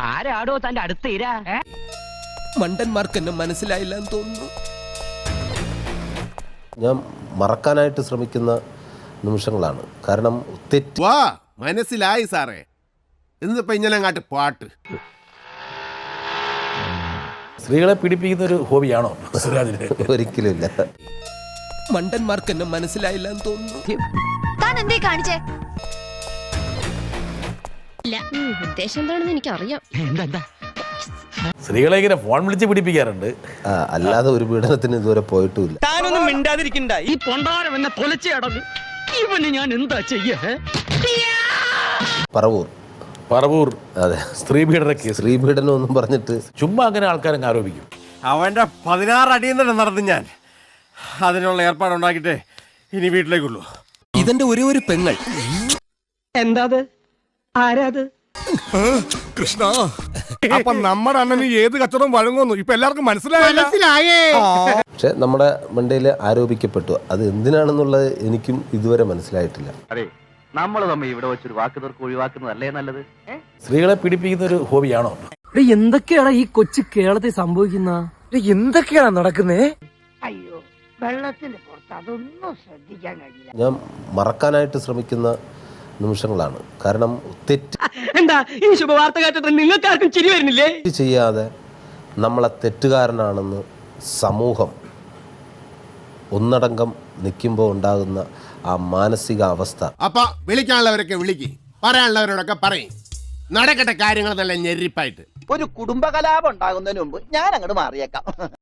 ആരാടോ തന്റെ അടുത്ത് ഇരാ? മണ്ടന്മാർക്ക് എന്നെ മനസ്സിലായില്ല എന്ന് തോന്നുന്നു. ഞാൻ മറക്കാനായിട്ട് ശ്രമിക്കുന്ന നിമിഷങ്ങളാണ്. കാരണം തെറ്റ് വാ മനസ്സിലായി സാറേ. എന്നിപ്പോ ഇങ്ങനെ അങ്ങാട്ട് പാട്ട്. സ്ത്രീകളെ പീഡിപ്പിക്കുന്ന ഒരു ഹോബിയാണോ സുരാജിന്? ഒരിക്കലുമില്ല. മണ്ടന്മാർക്ക് എന്നെ മനസ്സിലായില്ല എന്ന് തോന്നുന്നു. താൻ എന്തേ കാണിച്ചേ? ഉദ്ദേശം എന്താണെന്ന് എനിക്കറിയാം. എന്താ സ്ത്രീകളെ ഇങ്ങനെ ഫോൺ വിളിച്ച് പീഡിപ്പിക്കാറുണ്ട്. അല്ലാതെ ഒരു പീഡനത്തിന് ഇതുവരെ പോയിട്ടുമില്ല. താനൊന്നും മിണ്ടാതിരിക്കണ്ട. ഈ പൊണ്ടാരം എന്നെ തൊലച്ചേ അടങ്ങ്. ഇവന് ഞാൻ എന്താ ചെയ്യേ? പറവൂർ അതെ, സ്ത്രീ പീഡന കേസ്. സ്ത്രീ പീഡനം ഒന്നും പറഞ്ഞിട്ട് ചുമ്മാ അങ്ങനെ ആൾക്കാരങ്ങ് ആരോപിക്കും. അവന്റെ 16 അടിയിൽ തന്നെ നടന്നു. ഞാൻ അതിനുള്ള ഏർപ്പാടുണ്ടാക്കിട്ടേ ഇനി വീട്ടിലേക്കുള്ളൂ. ഇതെന്റെ ഒരേ ഒരു പെങ്ങൾ. എന്താ ആരാത്? കൃഷ്ണ, അപ്പൊ നമ്മുടെ അണ്ണന് ഏത് കച്ചവടം വഴങ്ങുന്നു ഇപ്പൊ എല്ലാവർക്കും മനസ്സിലായേ. പക്ഷെ നമ്മുടെ മണ്ടയിൽ ആരോപിക്കപ്പെട്ടു. അത് എന്തിനാണെന്നുള്ളത് എനിക്കും ഇതുവരെ മനസ്സിലായിട്ടില്ല. അതെ, നമ്മൾ തമ്മിൽ ഇവിടെ വെച്ചൊരു വാക്ക് തീർക്ക് ഒഴിവാക്കുന്നതല്ലേ നല്ലത്? സ്ത്രീകളെ പീഡിപ്പിക്കുന്ന ഒരു ഹോബിയാണോ? എന്തൊക്കെയാണ് ഈ കൊച്ചു കേരളത്തിൽ സംഭവിക്കുന്ന? എന്തൊക്കെയാണ് നടക്കുന്നേ? അയ്യോ, വെള്ളത്തിന്റെ പുറത്ത് അതൊന്നും ശ്രദ്ധിക്കാൻ കഴിയില്ല. ഞാൻ മറക്കാനായിട്ട് ശ്രമിക്കുന്ന നിമിഷങ്ങളാണ്. കാരണം തെറ്റ് എന്താ ഈ ശുഭവാർത്ത കേട്ടിട്ട് നിങ്ങൾക്കാർക്കും ചിരി വരുന്നില്ലേ? ചെയ്യാതെ നമ്മളെ തെറ്റുകാരനാണെന്ന് സമൂഹം ഒന്നടങ്കം നിൽക്കുമ്പോൾ ഉണ്ടാകുന്ന ആ മാനസിക അവസ്ഥ. അപ്പൊ വിളിക്കാനുള്ളവരൊക്കെ വിളിക്ക്, പറയാനുള്ളവരോടൊക്കെ പറയും. നടക്കട്ടെ കാര്യങ്ങൾ നല്ല ഞെരിപ്പായിട്ട്. ഒരു കുടുംബകലാപം ഉണ്ടാകുന്നതിന് മുമ്പ് ഞാൻ അങ്ങോട്ട് മാറിയേക്കാം.